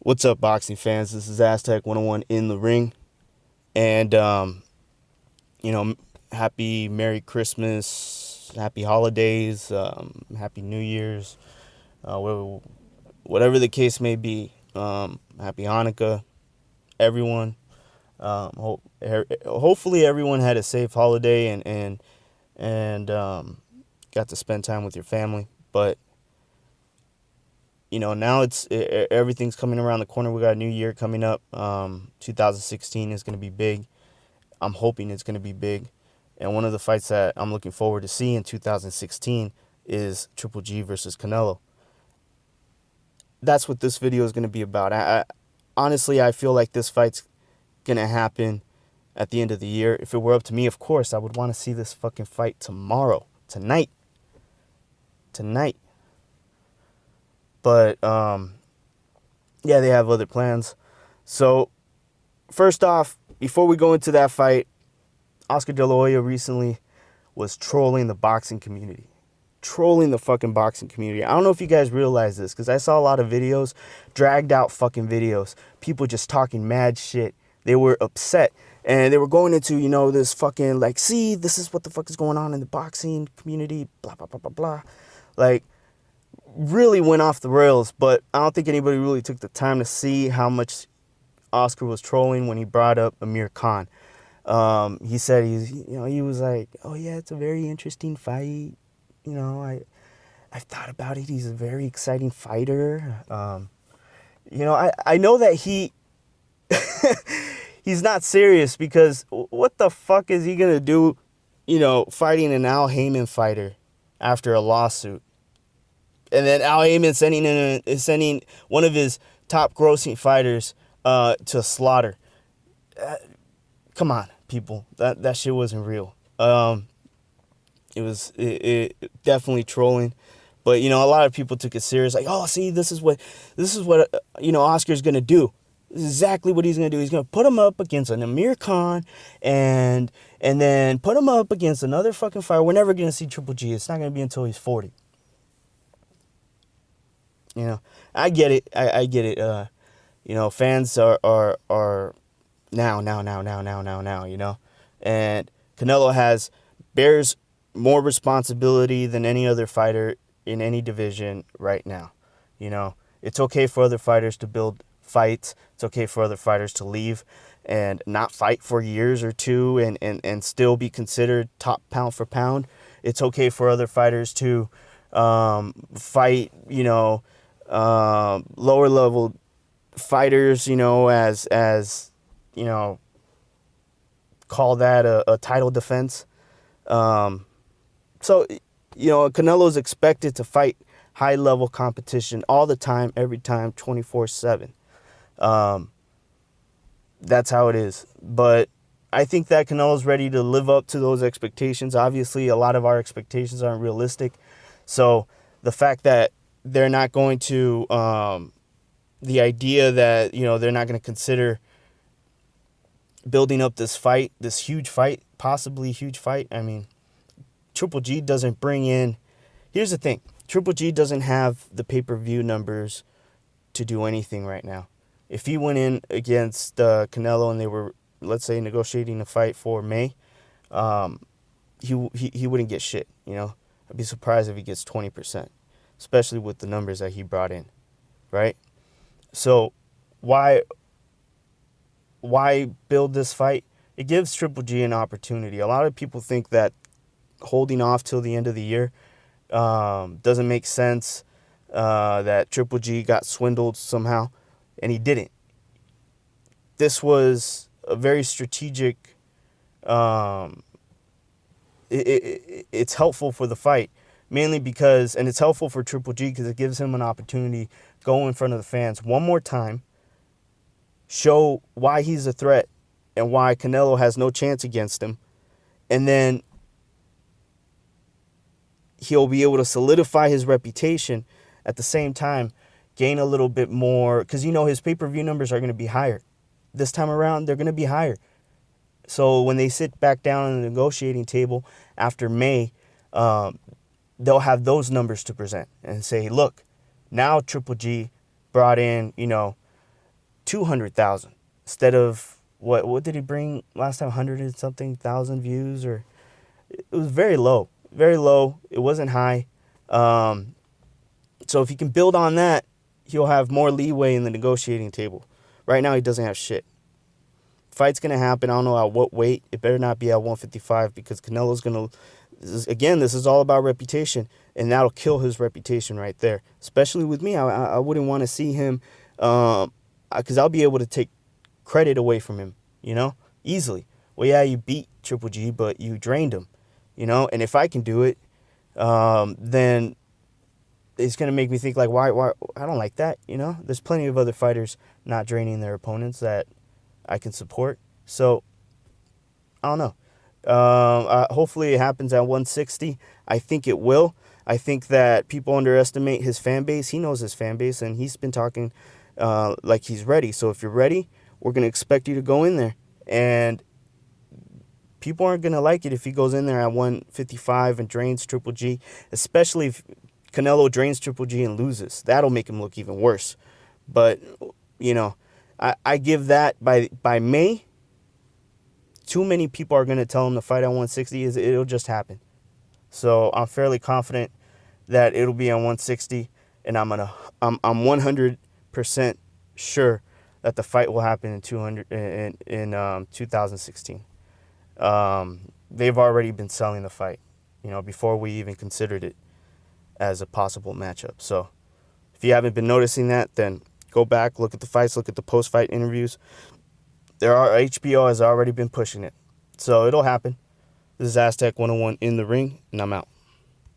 What's up, boxing fans? This is Aztec 101 in the ring. And, you know, happy Merry Christmas, happy holidays, happy New Year's, whatever the case may be. Happy Hanukkah, everyone. Hopefully, everyone had a safe holiday and got to spend time with your family. But now everything's coming around the corner. We got a new year coming up. 2016 is going to be big. I'm hoping it's going to be big. And one of the fights that I'm looking forward to seeing in 2016 is Triple G versus Canelo. That's what this video is going to be about. Honestly, I feel like this fight's going to happen at the end of the year. If it were up to me, of course, I would want to see this fucking fight tomorrow, tonight. But, yeah, they have other plans. So, first off, before we go into that fight, Oscar De La Hoya recently was trolling the boxing community. Trolling the fucking boxing community. I don't know if you guys realize this, because I saw a lot of videos, dragged out fucking videos. People just talking mad shit. They were upset. And they were going into, this fucking, like, see, this is what the fuck is going on in the boxing community, blah, blah, blah, blah, blah. Like, really went off the rails, but I don't think anybody really took the time to see how much Oscar was trolling when he brought up Amir Khan. He said he was like, oh yeah, it's a very interesting fight. I've thought about it. He's a very exciting fighter. I know that he's not serious, because what the fuck is he gonna do, fighting an Al Heyman fighter after a lawsuit? And then Al Heyman sending one of his top grossing fighters to slaughter. Come on, people. That shit wasn't real. It was definitely trolling. But a lot of people took it serious. Like, oh, see, this is what Oscar's gonna do. This is exactly what he's gonna do. He's gonna put him up against an Amir Khan, and then put him up against another fucking fighter. We're never gonna see Triple G. It's not gonna be until he's 40. I get it. I get it. Fans are now. And Canelo bears more responsibility than any other fighter in any division right now. It's okay for other fighters to build fights. It's okay for other fighters to leave and not fight for years or two and still be considered top pound for pound. It's okay for other fighters to fight, lower level fighters, as call that a title defense. So Canelo is expected to fight high level competition all the time, every time, 24/7. That's how it is. But I think that Canelo's ready to live up to those expectations. Obviously, a lot of our expectations aren't realistic. So the fact that they're not going to, the idea that, they're not going to consider building up this fight, this huge fight, possibly huge fight. I mean, Triple G doesn't bring in, here's the thing, Triple G doesn't have the pay-per-view numbers to do anything right now. If he went in against Canelo and they were, let's say, negotiating a fight for May, he wouldn't get shit, I'd be surprised if he gets 20%, especially with the numbers that he brought in, right? So why build this fight? It gives Triple G an opportunity. A lot of people think that holding off till the end of the year doesn't make sense, that Triple G got swindled somehow, and he didn't. This was a very strategic, it's helpful for the fight, mainly because, and it's helpful for Triple G because it gives him an opportunity to go in front of the fans one more time, show why he's a threat and why Canelo has no chance against him, and then he'll be able to solidify his reputation at the same time, gain a little bit more, because his pay-per-view numbers are going to be higher. This time around, they're going to be higher. So when they sit back down on the negotiating table after May, they'll have those numbers to present and say, look, now Triple G brought in, 200,000 instead of what did he bring last time, 100 and something thousand views, or it was very low, very low. It wasn't high. So if he can build on that, he'll have more leeway in the negotiating table. Right now he doesn't have shit. Fight's gonna happen. I don't know at what weight. It better not be at 155 because Canelo's gonna. This is all about reputation, and that'll kill his reputation right there. Especially with me, I wouldn't want to see him, because I'll be able to take credit away from him, easily. Well, yeah, you beat Triple G, but you drained him, And if I can do it, then it's gonna make me think like, why? I don't like that, There's plenty of other fighters not draining their opponents that I can support. So I don't know. Hopefully it happens at 160. I think it will. I think that people underestimate his fan base. He knows his fan base, and he's been talking like he's ready. So if you're ready, we're going to expect you to go in there. And people aren't going to like it if he goes in there at 155 and drains Triple G, especially if Canelo drains Triple G and loses. That'll make him look even worse. But, I give that by May. Too many people are going to tell him to fight at 160. It'll just happen. So I'm fairly confident that it'll be on 160, and I'm 100% sure that the fight will happen in 2016. They've already been selling the fight, before we even considered it as a possible matchup. So if you haven't been noticing that, then go back, look at the fights, look at the post-fight interviews. HBO has already been pushing it. So it'll happen. This is Aztec 101 in the ring, and I'm out.